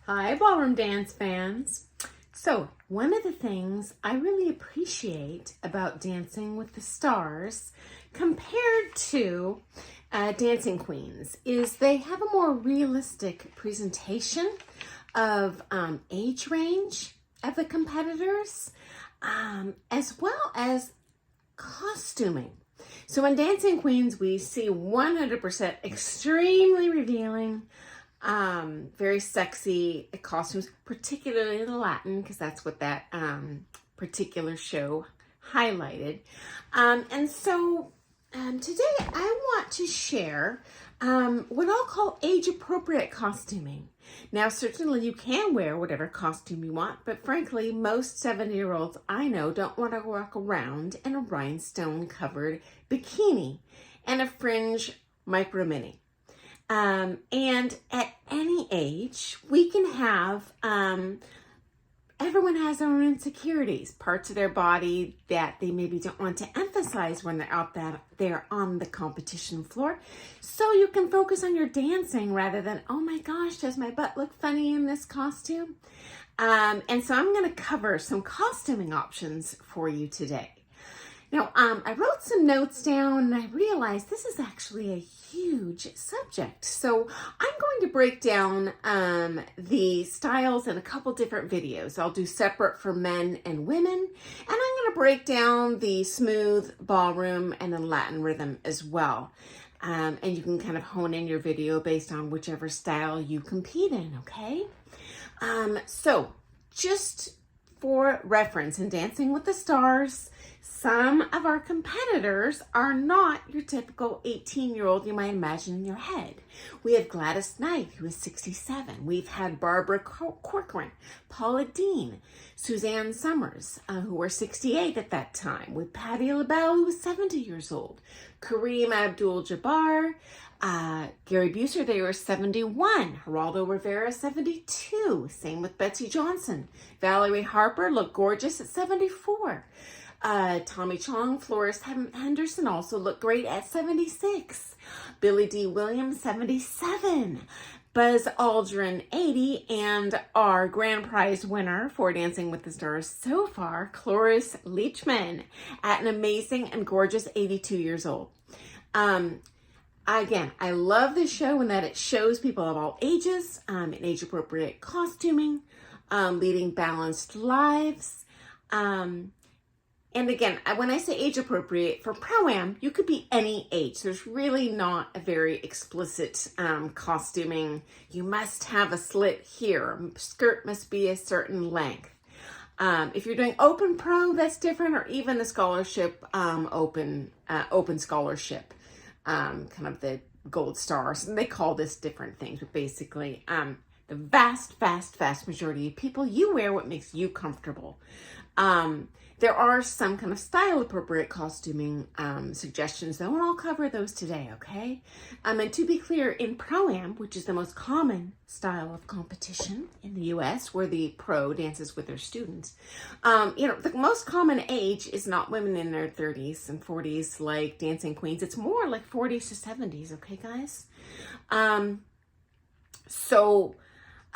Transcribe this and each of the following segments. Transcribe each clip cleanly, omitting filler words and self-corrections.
Hi, ballroom dance fans. So, one of the things I really appreciate about Dancing with the Stars compared to Dancing Queens is they have a more realistic presentation of age range of the competitors, as well as costuming. So in Dancing Queens, we see 100% extremely revealing, very sexy costumes, particularly the Latin, because that's what that particular show highlighted. And so today I want to share what I'll call age-appropriate costuming. Now, certainly you can wear whatever costume you want, but frankly, most 70-year-olds I know don't want to walk around in a rhinestone-covered bikini and a fringe micro mini. And at any age, we can have, everyone has their own insecurities, parts of their body that they maybe don't want to emphasize when they're out there on the competition floor. So you can focus on your dancing rather than, oh my gosh, does my butt look funny in this costume? And so I'm going to cover some costuming options for you today. Now, I wrote some notes down and I realized this is actually a huge subject. So I'm going to break down the styles in a couple different videos. I'll do separate for men and women, and I'm going to break down the smooth ballroom and the Latin rhythm as well. And you can kind of hone in your video based on whichever style you compete in, okay? So just for reference, in Dancing with the Stars, some of our competitors are not your typical 18-year-old you might imagine in your head. We have Gladys Knight, who is 67. We've had Barbara Corcoran, Paula Dean, Suzanne Summers, who were 68 at that time. With Patti LaBelle, who was 70 years old. Kareem Abdul-Jabbar, Gary Busser, they were 71. Geraldo Rivera, 72. Same with Betsy Johnson. Valerie Harper looked gorgeous at 74. Tommy Chong, Florence Henderson also looked great at 76. Billy D. Williams, 77. Buzz Aldrin, 80. And our grand prize winner for Dancing with the Stars so far, CLORIS LEACHMAN, at an amazing and gorgeous 82 years old. Again, I love this show in that it shows people of all ages, in age-appropriate costuming, leading balanced lives. And again, when I say age-appropriate, for Pro-Am, you could be any age. There's really not a very explicit costuming. You must have a slit here. Skirt must be a certain length. If you're doing open pro, that's different, or even the scholarship, open scholarship, kind of the gold stars. And they call this different things, but basically, the vast majority of people, you wear what makes you comfortable. There are some kind of style-appropriate costuming suggestions, though, and I'll cover those today, okay? And to be clear, in Pro-Am, which is the most common style of competition in the U.S., where the pro dances with their students, the most common age is not women in their 30s and 40s like Dancing Queens. It's more like 40s to 70s, okay, guys?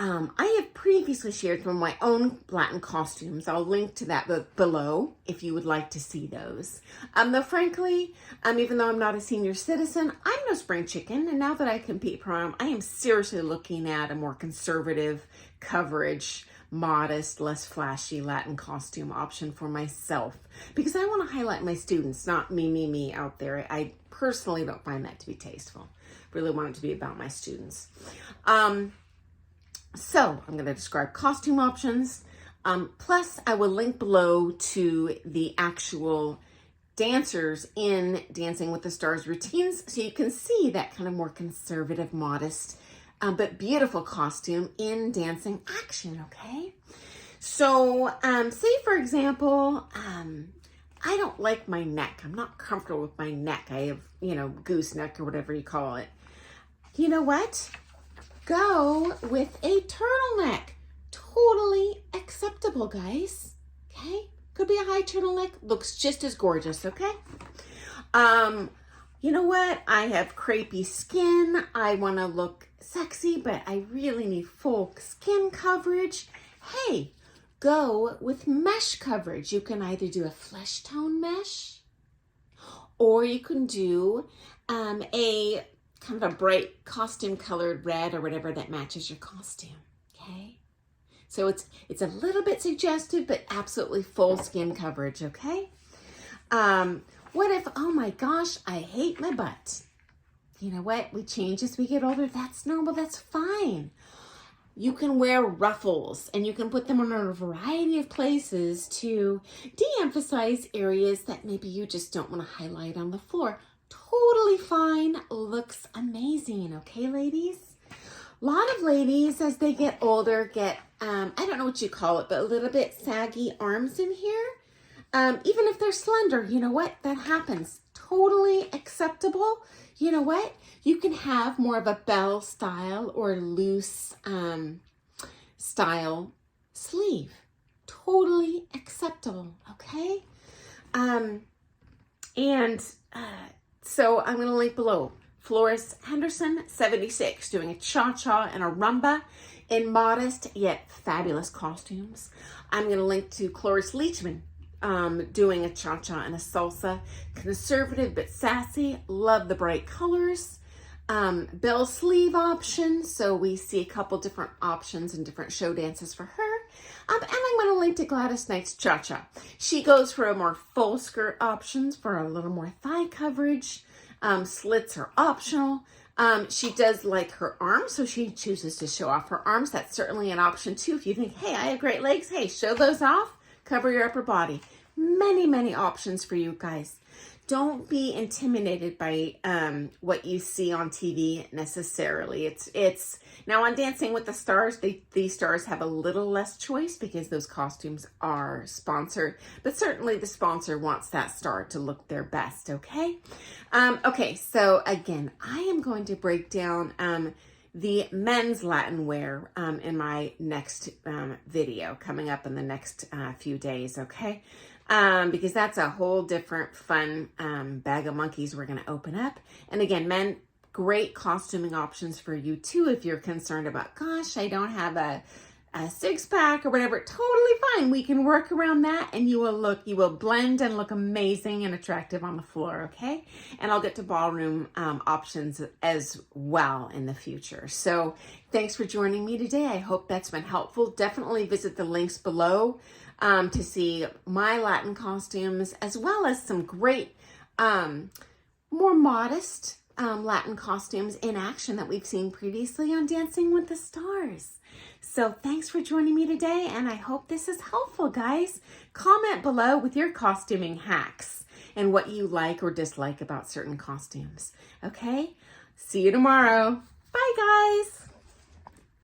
I have previously shared from my own Latin costumes. I'll link to that below if you would like to see those. Though frankly, even though I'm not a senior citizen, I'm no spring chicken. And now that I compete Pro-Am, I am seriously looking at a more conservative coverage, modest, less flashy Latin costume option for myself. Because I want to highlight my students, not me out there. I personally don't find that to be tasteful. Really want it to be about my students. So I'm going to describe costume options. Plus, I will link below to the actual dancers in Dancing with the Stars routines, so you can see that kind of more conservative, modest, but beautiful costume in dancing action, okay? So, say for example, I don't like my neck. I'm not comfortable with my neck. I have, goose neck or whatever you call it. You know what? Go with a turtleneck. Totally acceptable, guys. Okay? Could be a high turtleneck. Looks just as gorgeous, okay? You know what? I have crepey skin. I want to look sexy, but I really need full skin coverage. Hey, go with mesh coverage. You can either do a flesh tone mesh, or you can do a kind of a bright costume colored red or whatever that matches your costume, okay? So it's a little bit suggestive, but absolutely full skin coverage, okay? What if, oh my gosh, I hate my butt. You know what? We change as we get older. That's normal. That's fine. You can wear ruffles, and you can put them on a variety of places to de-emphasize areas that maybe you just don't want to highlight on the floor. Totally fine. Looks amazing. Okay, ladies? A lot of ladies, as they get older, get, I don't know what you call it, but a little bit saggy arms in here. Even if they're slender, you know what? That happens. Totally acceptable. You know what? You can have more of a bell style or loose style sleeve. Totally acceptable, okay? So I'm going to link below. Florist Henderson 76 doing a cha-cha and a rumba in modest yet fabulous costumes. I'm going to link to CLORIS LEACHMAN doing a cha-cha and a salsa. Conservative but sassy. Love the bright colors. Bell sleeve option. So we see a couple different options and different show dances for her. And I'm going to link to GLADYS Knight's cha-cha. She goes for a more full skirt options for a little more thigh coverage. Slits are optional. She does like her arms, so she chooses to show off her arms. That's certainly an option too. If you think, hey, I have great legs, hey, show those off. Cover your upper body. Many, many options for you guys. Don't be intimidated by what you see on TV necessarily. It's now on Dancing with the Stars, these stars have a little less choice because those costumes are sponsored, but certainly the sponsor wants that star to look their best, okay? Okay, so again, I am going to break down the men's Latin wear in my next video coming up in the next few days, okay? Because that's a whole different fun bag of monkeys we're going to open up. And again, men, great costuming options for you too if you're concerned about, gosh, I don't have a six-pack or whatever. Totally fine. We can work around that, and you will blend and look amazing and attractive on the floor, okay? And I'll get to ballroom options as well in the future. So thanks for joining me today. I hope that's been helpful. Definitely visit the links below to see my Latin costumes, as well as some great, more modest Latin costumes in action that we've seen previously on Dancing with the Stars. So thanks for joining me today, and I hope this is helpful, guys. Comment below with your costuming hacks and what you like or dislike about certain costumes. Okay? See you tomorrow. Bye, guys.